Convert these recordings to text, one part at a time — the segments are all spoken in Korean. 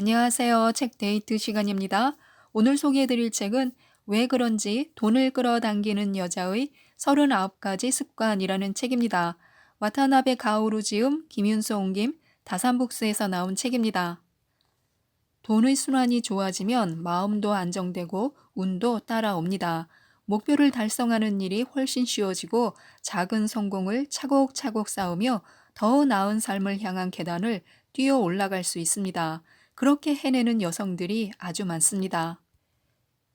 안녕하세요. 책 데이트 시간입니다. 오늘 소개해드릴 책은 왜 그런지 돈을 끌어당기는 여자의 39가지 습관이라는 책입니다. 와타나베 가오루 지음, 김윤수 옮김, 다산북스에서 나온 책입니다. 돈의 순환이 좋아지면 마음도 안정되고 운도 따라옵니다. 목표를 달성하는 일이 훨씬 쉬워지고 작은 성공을 차곡차곡 쌓으며 더 나은 삶을 향한 계단을 뛰어 올라갈 수 있습니다. 그렇게 해내는 여성들이 아주 많습니다.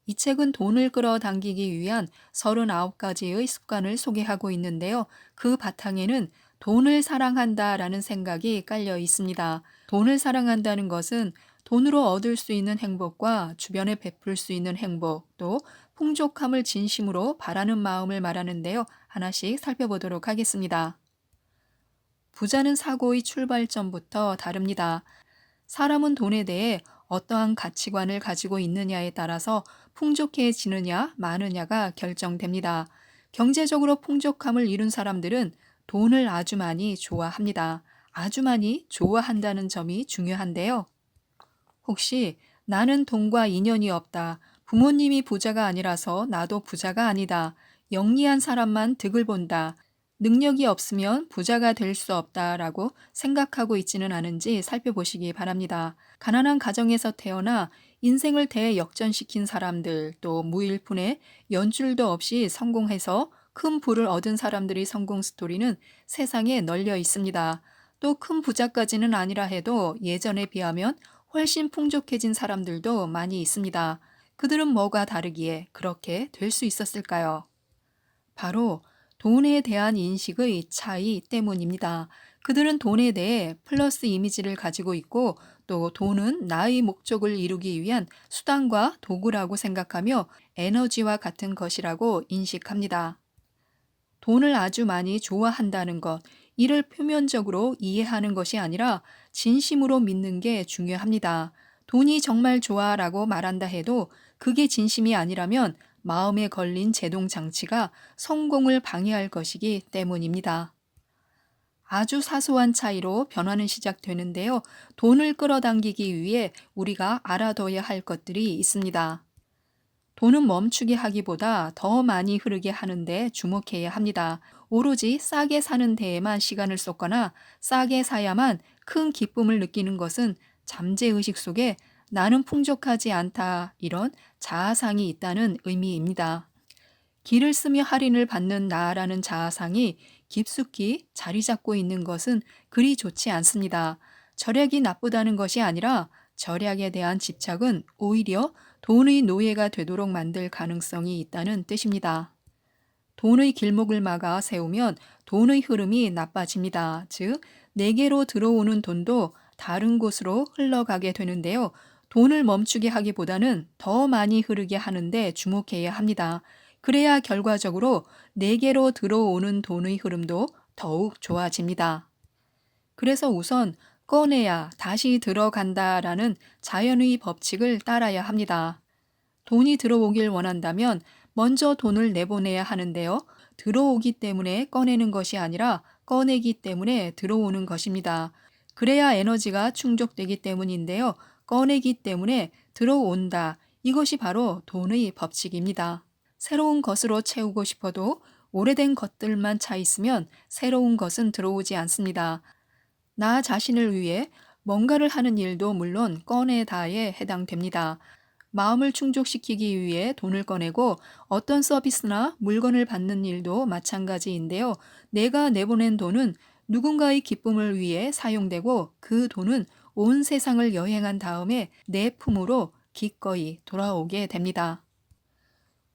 이 책은 돈을 끌어당기기 위한 39가지의 습관을 소개하고 있는데요. 그 바탕에는 돈을 사랑한다라는 생각이 깔려 있습니다. 돈을 사랑한다는 것은 돈으로 얻을 수 있는 행복과 주변에 베풀 수 있는 행복, 또 풍족함을 진심으로 바라는 마음을 말하는데요. 하나씩 살펴보도록 하겠습니다. 부자는 사고의 출발점부터 다릅니다. 사람은 돈에 대해 어떠한 가치관을 가지고 있느냐에 따라서 풍족해지느냐 마느냐가 결정됩니다. 경제적으로 풍족함을 이룬 사람들은 돈을 아주 많이 좋아합니다. 아주 많이 좋아한다는 점이 중요한데요. 혹시 나는 돈과 인연이 없다. 부모님이 부자가 아니라서 나도 부자가 아니다. 영리한 사람만 득을 본다. 능력이 없으면 부자가 될 수 없다라고 생각하고 있지는 않은지 살펴보시기 바랍니다. 가난한 가정에서 태어나 인생을 대역전시킨 사람들, 또 무일푼에 연줄도 없이 성공해서 큰 부를 얻은 사람들의 성공 스토리는 세상에 널려 있습니다. 또 큰 부자까지는 아니라 해도 예전에 비하면 훨씬 풍족해진 사람들도 많이 있습니다. 그들은 뭐가 다르기에 그렇게 될 수 있었을까요? 바로 돈에 대한 인식의 차이 때문입니다. 그들은 돈에 대해 플러스 이미지를 가지고 있고 또 돈은 나의 목적을 이루기 위한 수단과 도구라고 생각하며 에너지와 같은 것이라고 인식합니다. 돈을 아주 많이 좋아한다는 것, 이를 표면적으로 이해하는 것이 아니라 진심으로 믿는 게 중요합니다. 돈이 정말 좋아라고 말한다 해도 그게 진심이 아니라면 마음에 걸린 제동 장치가 성공을 방해할 것이기 때문입니다. 아주 사소한 차이로 변화는 시작되는데요. 돈을 끌어당기기 위해 우리가 알아둬야 할 것들이 있습니다. 돈은 멈추게 하기보다 더 많이 흐르게 하는데 주목해야 합니다. 오로지 싸게 사는 데에만 시간을 쏟거나 싸게 사야만 큰 기쁨을 느끼는 것은 잠재의식 속에 나는 풍족하지 않다 이런 자아상이 있다는 의미입니다. 길을 쓰며 할인을 받는 나라는 자아상이 깊숙이 자리 잡고 있는 것은 그리 좋지 않습니다. 절약이 나쁘다는 것이 아니라 절약에 대한 집착은 오히려 돈의 노예가 되도록 만들 가능성이 있다는 뜻입니다. 돈의 길목을 막아 세우면 돈의 흐름이 나빠집니다. 즉, 내게로 들어오는 돈도 다른 곳으로 흘러가게 되는데요. 돈을 멈추게 하기보다는 더 많이 흐르게 하는데 주목해야 합니다. 그래야 결과적으로 내게로 들어오는 돈의 흐름도 더욱 좋아집니다. 그래서 우선 꺼내야 다시 들어간다라는 자연의 법칙을 따라야 합니다. 돈이 들어오길 원한다면 먼저 돈을 내보내야 하는데요. 들어오기 때문에 꺼내는 것이 아니라 꺼내기 때문에 들어오는 것입니다. 그래야 에너지가 충족되기 때문인데요. 꺼내기 때문에 들어온다. 이것이 바로 돈의 법칙입니다. 새로운 것으로 채우고 싶어도 오래된 것들만 차 있으면 새로운 것은 들어오지 않습니다. 나 자신을 위해 뭔가를 하는 일도 물론 꺼내다에 해당됩니다. 마음을 충족시키기 위해 돈을 꺼내고 어떤 서비스나 물건을 받는 일도 마찬가지인데요. 내가 내보낸 돈은 누군가의 기쁨을 위해 사용되고 그 돈은 온 세상을 여행한 다음에 내 품으로 기꺼이 돌아오게 됩니다.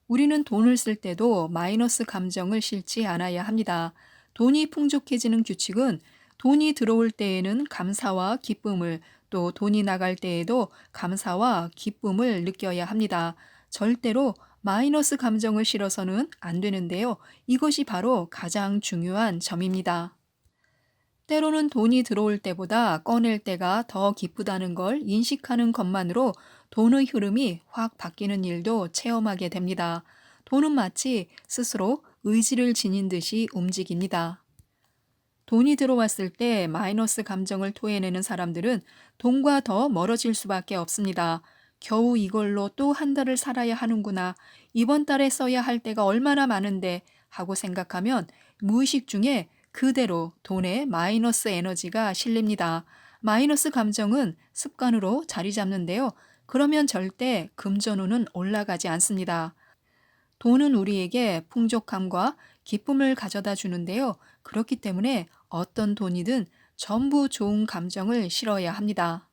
우리는 돈을 쓸 때도 마이너스 감정을 싫지 않아야 합니다. 돈이 풍족해지는 규칙은 돈이 들어올 때에는 감사와 기쁨을, 또 돈이 나갈 때에도 감사와 기쁨을 느껴야 합니다. 절대로 마이너스 감정을 실어서는 안 되는데요. 이것이 바로 가장 중요한 점입니다. 때로는 돈이 들어올 때보다 꺼낼 때가 더 기쁘다는 걸 인식하는 것만으로 돈의 흐름이 확 바뀌는 일도 체험하게 됩니다. 돈은 마치 스스로 의지를 지닌 듯이 움직입니다. 돈이 들어왔을 때 마이너스 감정을 토해내는 사람들은 돈과 더 멀어질 수밖에 없습니다. 겨우 이걸로 또 한 달을 살아야 하는구나. 이번 달에 써야 할 때가 얼마나 많은데 하고 생각하면 무의식 중에 그대로 돈에 마이너스 에너지가 실립니다. 마이너스 감정은 습관으로 자리 잡는데요. 그러면 절대 금전운은 올라가지 않습니다. 돈은 우리에게 풍족함과 기쁨을 가져다 주는데요. 그렇기 때문에 어떤 돈이든 전부 좋은 감정을 실어야 합니다.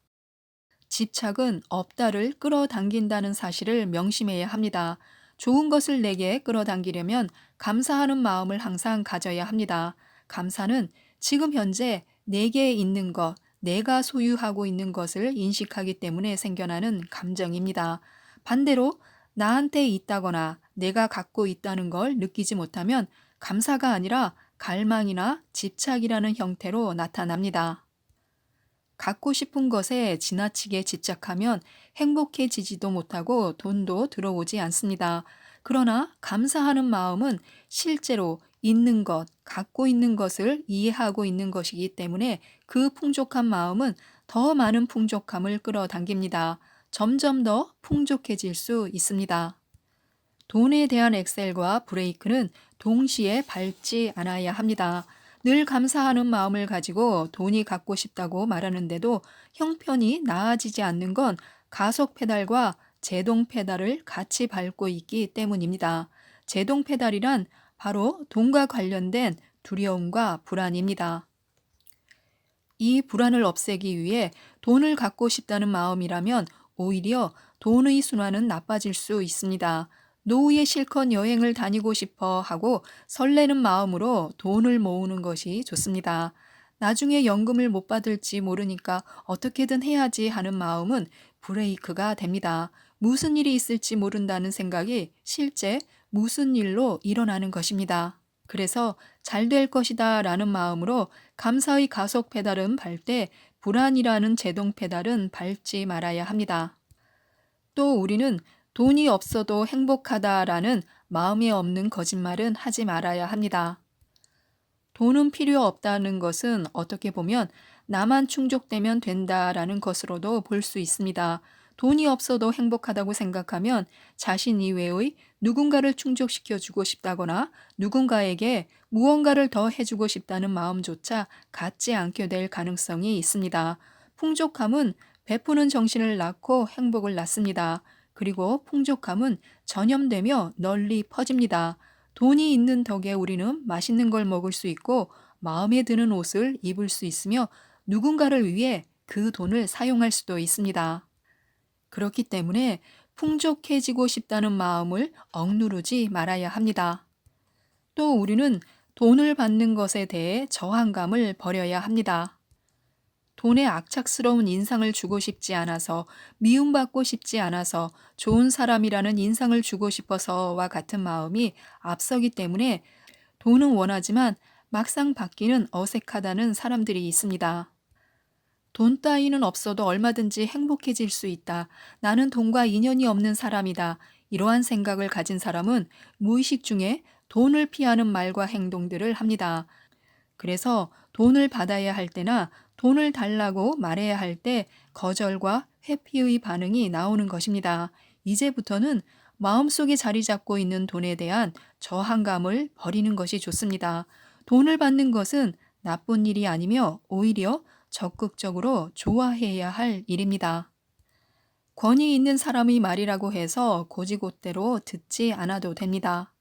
집착은 없다를 끌어당긴다는 사실을 명심해야 합니다. 좋은 것을 내게 끌어당기려면 감사하는 마음을 항상 가져야 합니다. 감사는 지금 현재 내게 있는 것, 내가 소유하고 있는 것을 인식하기 때문에 생겨나는 감정입니다. 반대로 나한테 있다거나 내가 갖고 있다는 걸 느끼지 못하면 감사가 아니라 갈망이나 집착이라는 형태로 나타납니다. 갖고 싶은 것에 지나치게 집착하면 행복해지지도 못하고 돈도 들어오지 않습니다. 그러나 감사하는 마음은 실제로 있는 것, 갖고 있는 것을 이해하고 있는 것이기 때문에 그 풍족한 마음은 더 많은 풍족함을 끌어당깁니다. 점점 더 풍족해질 수 있습니다. 돈에 대한 엑셀과 브레이크는 동시에 밟지 않아야 합니다. 늘 감사하는 마음을 가지고 돈이 갖고 싶다고 말하는데도 형편이 나아지지 않는 건 가속 페달과 제동 페달을 같이 밟고 있기 때문입니다. 제동 페달이란 바로 돈과 관련된 두려움과 불안입니다. 이 불안을 없애기 위해 돈을 갖고 싶다는 마음이라면 오히려 돈의 순환은 나빠질 수 있습니다. 노후에 실컷 여행을 다니고 싶어 하고 설레는 마음으로 돈을 모으는 것이 좋습니다. 나중에 연금을 못 받을지 모르니까 어떻게든 해야지 하는 마음은 브레이크가 됩니다. 무슨 일이 있을지 모른다는 생각이 실제 무슨 일로 일어나는 것입니다. 그래서 잘 될 것이다 라는 마음으로 감사의 가속 페달은 밟 때 불안이라는 제동 페달은 밟지 말아야 합니다. 또 우리는 돈이 없어도 행복하다라는 마음에 없는 거짓말은 하지 말아야 합니다. 돈은 필요 없다는 것은 어떻게 보면 나만 충족되면 된다라는 것으로도 볼 수 있습니다. 돈이 없어도 행복하다고 생각하면 자신 이외의 누군가를 충족시켜주고 싶다거나 누군가에게 무언가를 더 해주고 싶다는 마음조차 갖지 않게 될 가능성이 있습니다. 풍족함은 베푸는 정신을 낳고 행복을 낳습니다. 그리고 풍족함은 전염되며 널리 퍼집니다. 돈이 있는 덕에 우리는 맛있는 걸 먹을 수 있고 마음에 드는 옷을 입을 수 있으며 누군가를 위해 그 돈을 사용할 수도 있습니다. 그렇기 때문에 풍족해지고 싶다는 마음을 억누르지 말아야 합니다. 또 우리는 돈을 받는 것에 대해 저항감을 버려야 합니다. 돈에 악착스러운 인상을 주고 싶지 않아서, 미움받고 싶지 않아서, 좋은 사람이라는 인상을 주고 싶어서와 같은 마음이 앞서기 때문에 돈은 원하지만 막상 받기는 어색하다는 사람들이 있습니다. 돈 따위는 없어도 얼마든지 행복해질 수 있다. 나는 돈과 인연이 없는 사람이다. 이러한 생각을 가진 사람은 무의식 중에 돈을 피하는 말과 행동들을 합니다. 그래서 돈을 받아야 할 때나 돈을 달라고 말해야 할 때 거절과 회피의 반응이 나오는 것입니다. 이제부터는 마음속에 자리 잡고 있는 돈에 대한 저항감을 버리는 것이 좋습니다. 돈을 받는 것은 나쁜 일이 아니며 오히려 적극적으로 좋아해야 할 일입니다. 권위 있는 사람의 말이라고 해서 고지곳대로 듣지 않아도 됩니다.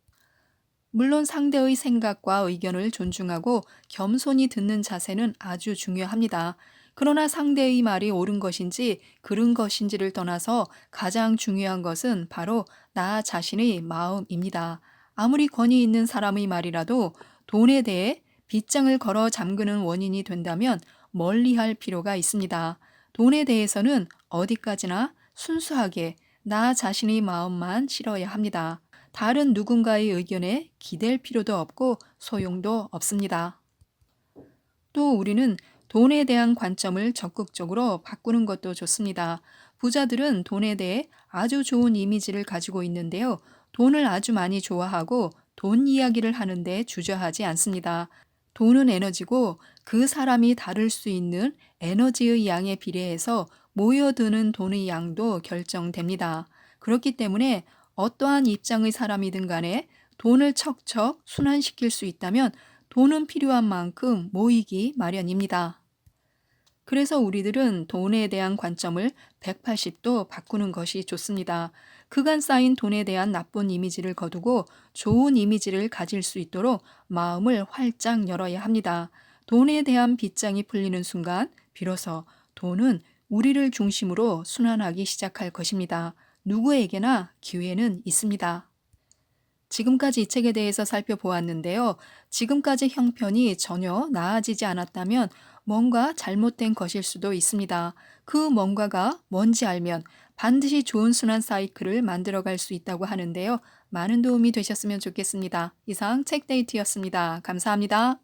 물론 상대의 생각과 의견을 존중하고 겸손히 듣는 자세는 아주 중요합니다. 그러나 상대의 말이 옳은 것인지 그른 것인지를 떠나서 가장 중요한 것은 바로 나 자신의 마음입니다. 아무리 권위 있는 사람의 말이라도 돈에 대해 빗장을 걸어 잠그는 원인이 된다면 멀리할 필요가 있습니다. 돈에 대해서는 어디까지나 순수하게 나 자신의 마음만 실어야 합니다. 다른 누군가의 의견에 기댈 필요도 없고 소용도 없습니다. 또 우리는 돈에 대한 관점을 적극적으로 바꾸는 것도 좋습니다. 부자들은 돈에 대해 아주 좋은 이미지를 가지고 있는데요. 돈을 아주 많이 좋아하고 돈 이야기를 하는데 주저하지 않습니다. 돈은 에너지고 그 사람이 다룰 수 있는 에너지의 양에 비례해서 모여드는 돈의 양도 결정됩니다. 그렇기 때문에 어떠한 입장의 사람이든 간에 돈을 척척 순환시킬 수 있다면 돈은 필요한 만큼 모이기 마련입니다. 그래서 우리들은 돈에 대한 관점을 180도 바꾸는 것이 좋습니다. 그간 쌓인 돈에 대한 나쁜 이미지를 거두고 좋은 이미지를 가질 수 있도록 마음을 활짝 열어야 합니다. 돈에 대한 빗장이 풀리는 순간 비로소 돈은 우리를 중심으로 순환하기 시작할 것입니다. 누구에게나 기회는 있습니다. 지금까지 이 책에 대해서 살펴보았는데요. 지금까지 형편이 전혀 나아지지 않았다면 뭔가 잘못된 것일 수도 있습니다. 그 뭔가가 뭔지 알면 반드시 좋은 순환 사이클을 만들어갈 수 있다고 하는데요. 많은 도움이 되셨으면 좋겠습니다. 이상 책데이트였습니다. 감사합니다.